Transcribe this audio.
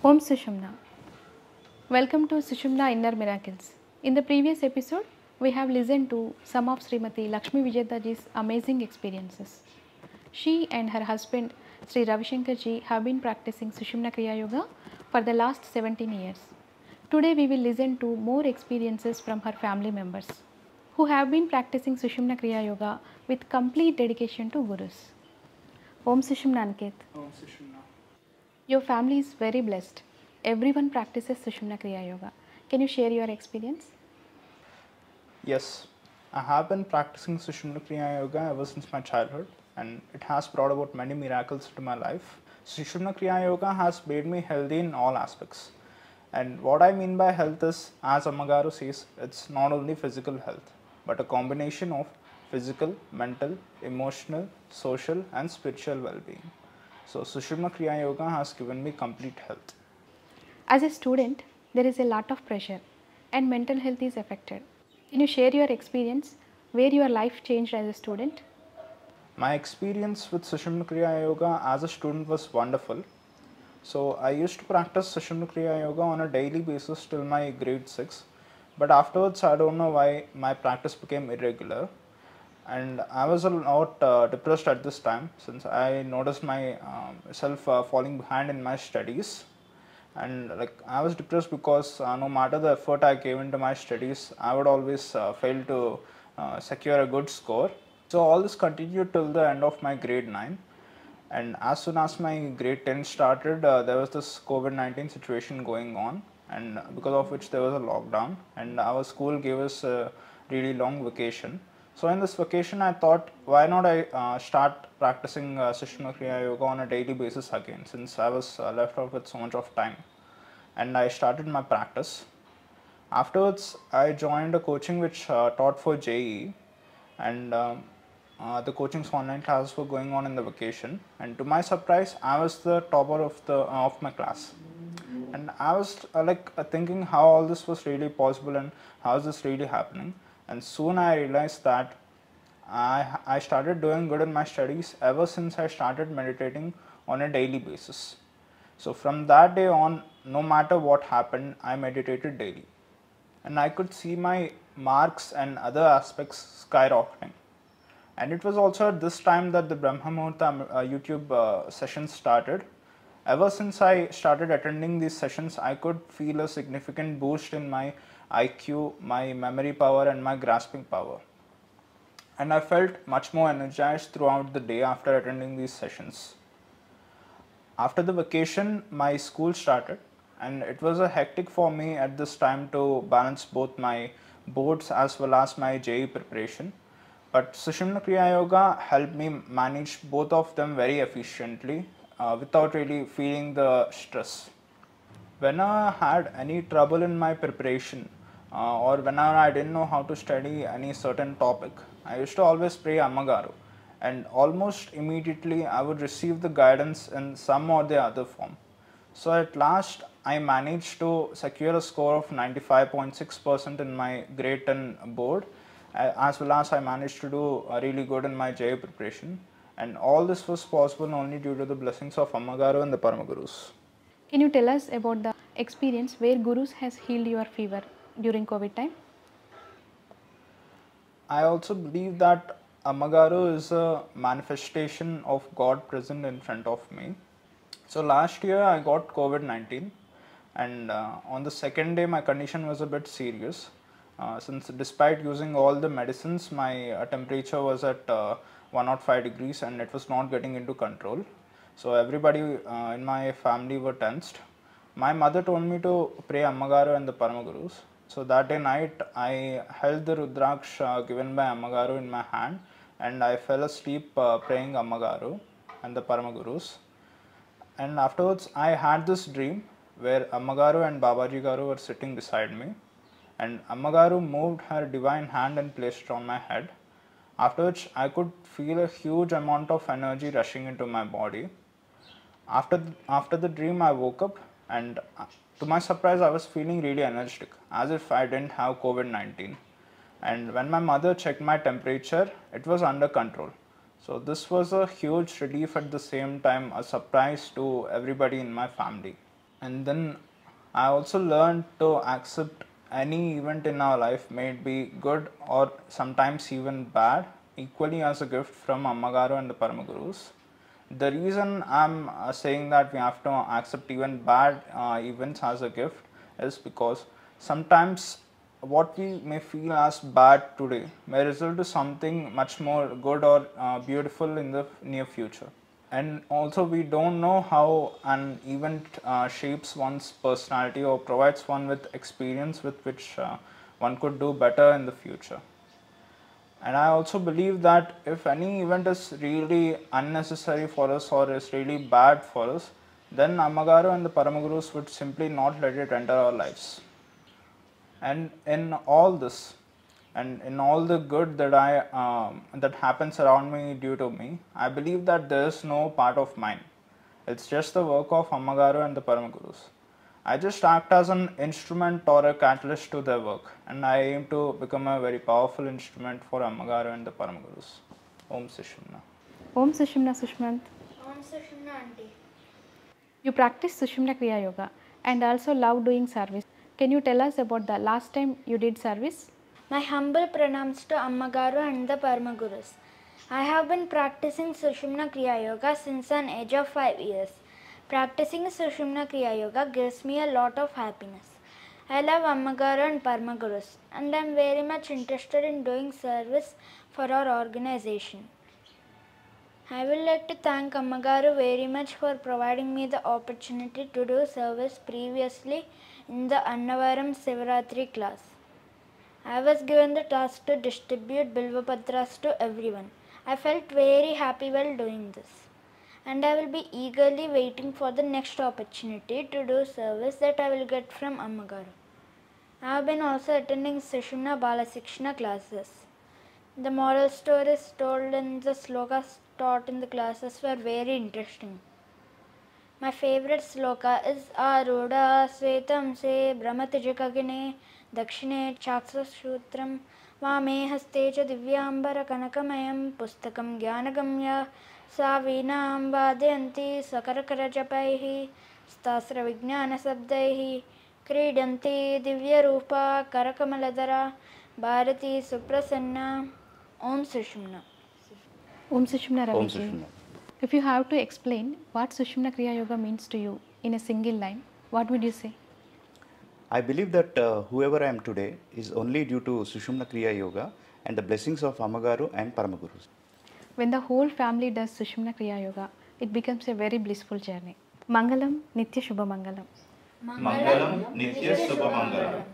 Om Sushumna. Welcome to Sushumna Inner Miracles. In the previous episode, we have listened to some of Srimati Lakshmi Vijetha's amazing experiences. She and her husband Sri Ravi Shankar have been practicing Sushumna Kriya Yoga for the last 17 years. Today we will listen to more experiences from her family members who have been practicing Sushumna Kriya Yoga with complete dedication to Gurus. Om Sushumna Aniketh. Om Sushumna. Your family is very blessed. Everyone practices Sushumna Kriya Yoga. Can you share your experience? Yes, I have been practicing Sushumna Kriya Yoga ever since my childhood, and it has brought about many miracles to my life. Sushumna Kriya Yoga has made me healthy in all aspects. And what I mean by health is, as Ammagaru says, it's not only physical health, but a combination of physical, mental, emotional, social, and spiritual well-being. So Sushumna Kriya Yoga has given me complete health. As a student, there is a lot of pressure and mental health is affected. Can you share your experience where your life changed as a student? My experience with Sushumna Kriya Yoga as a student was wonderful. So I used to practice Sushumna Kriya Yoga on a daily basis till my grade 6. But afterwards, I don't know why my practice became irregular. And I was a lot depressed at this time, since I noticed myself falling behind in my studies. And I was depressed because no matter the effort I gave into my studies, I would always fail to secure a good score. So all this continued till the end of my grade 9. And as soon as my grade 10 started, there was this COVID-19 situation going on, and because of which there was a lockdown, and our school gave us a really long vacation. So in this vacation, I thought, why not I start practicing Sushumna Kriya Yoga on a daily basis again, since I was left out with so much of time. And I started my practice. Afterwards, I joined a coaching which taught for JEE, and the coaching's online classes were going on in the vacation. And to my surprise, I was the topper of my class. And I was thinking how all this was really possible and how is this really happening. And soon I realized that I started doing good in my studies ever since I started meditating on a daily basis. So from that day on, no matter what happened, I meditated daily. And I could see my marks and other aspects skyrocketing. And it was also at this time that the Brahma Muhurta YouTube sessions started. Ever since I started attending these sessions, I could feel a significant boost in my IQ, my memory power, and my grasping power. And I felt much more energized throughout the day after attending these sessions. After the vacation, my school started, and it was a hectic for me at this time to balance both my boards as well as my JEE preparation. But Sushumna Kriya Yoga helped me manage both of them very efficiently without really feeling the stress. When I had any trouble in my preparation or whenever I didn't know how to study any certain topic, I used to always pray Ammagaru, and almost immediately I would receive the guidance in some or the other form. So at last I managed to secure a score of 95.6% in my grade 10 board, as well as I managed to do really good in my JEE preparation. And all this was possible only due to the blessings of Ammagaru and the Parama Gurus. Can you tell us about the experience where Gurus has healed your fever during COVID time? I also believe that Ammagaru is a manifestation of God present in front of me. So last year I got COVID-19, and on the second day my condition was a bit serious. Since despite using all the medicines, my temperature was at 105 degrees and it was not getting into control. So everybody in my family were tensed. My mother told me to pray Ammagaru and the Parama Gurus. So that day night, I held the Rudraksh given by Ammagaru in my hand, and I fell asleep praying Ammagaru and the Parama Gurus. And afterwards, I had this dream where Ammagaru and Babaji Garu were sitting beside me, and Ammagaru moved her divine hand and placed it on my head. After which, I could feel a huge amount of energy rushing into my body. After the dream, I woke up, and to my surprise, I was feeling really energetic, as if I didn't have COVID-19. And when my mother checked my temperature, it was under control. So this was a huge relief, at the same time a surprise to everybody in my family. And then I also learned to accept any event in our life, may it be good or sometimes even bad, equally as a gift from Ammagaru and the Parama Gurus. The reason I'm saying that we have to accept even bad events as a gift is because sometimes what we may feel as bad today may result to something much more good or beautiful in the near future. And also we don't know how an event shapes one's personality or provides one with experience with which one could do better in the future. And I also believe that if any event is really unnecessary for us or is really bad for us, then Ammagaru and the Paramagurus would simply not let it enter our lives. And in all this, and in all the good that that happens around me due to me, I believe that there is no part of mine. It's just the work of Ammagaru and the Paramagurus. I just act as an instrument or a catalyst to their work, and I aim to become a very powerful instrument for Ammagaru and the Paramagurus. Om Sushumna. Om Sushumna Sushmanth. Om Sushumna Auntie. You practice Sushumna Kriya Yoga and also love doing service. Can you tell us about the last time you did service? My humble pranams to Ammagaru and the Parama Gurus. I have been practicing Sushumna Kriya Yoga since an age of 5 years. Practicing Sushumna Kriya Yoga gives me a lot of happiness. I love Ammagaru and Parama Gurus, and I am very much interested in doing service for our organization. I would like to thank Ammagaru very much for providing me the opportunity to do service previously in the Annavaram Sivaratri class. I was given the task to distribute Bilvapatras to everyone. I felt very happy while doing this, and I will be eagerly waiting for the next opportunity to do service that I will get from Ammagaru. I have been also attending Sushumna Sikshana classes. The moral stories told in the slokas taught in the classes were very interesting. My favorite sloka is Aruda Svetam Se Brahmati Jikagine Dakshine Chakshashutram Vame Haste Cha Divyambara Kanakamayam Pustakam Gyanagamya Savinam Vadyanti Sakarakara Stasra Vijnana Sabdaihi Kridanti Divya Rupa Karakamaladara Bharati Suprasanna. Om Sushumna. Om Sushumna Om Raviji. Sushumna. If you have to explain what Sushumna Kriya Yoga means to you in a single line, what would you say? I believe that whoever I am today is only due to Sushumna Kriya Yoga and the blessings of Ammagaru and Parama Gurus. When the whole family does Sushumna Kriya Yoga, it becomes a very blissful journey. Mangalam Nitya Shubha Mangalam. Mangalam Nitya Subha Mangalam.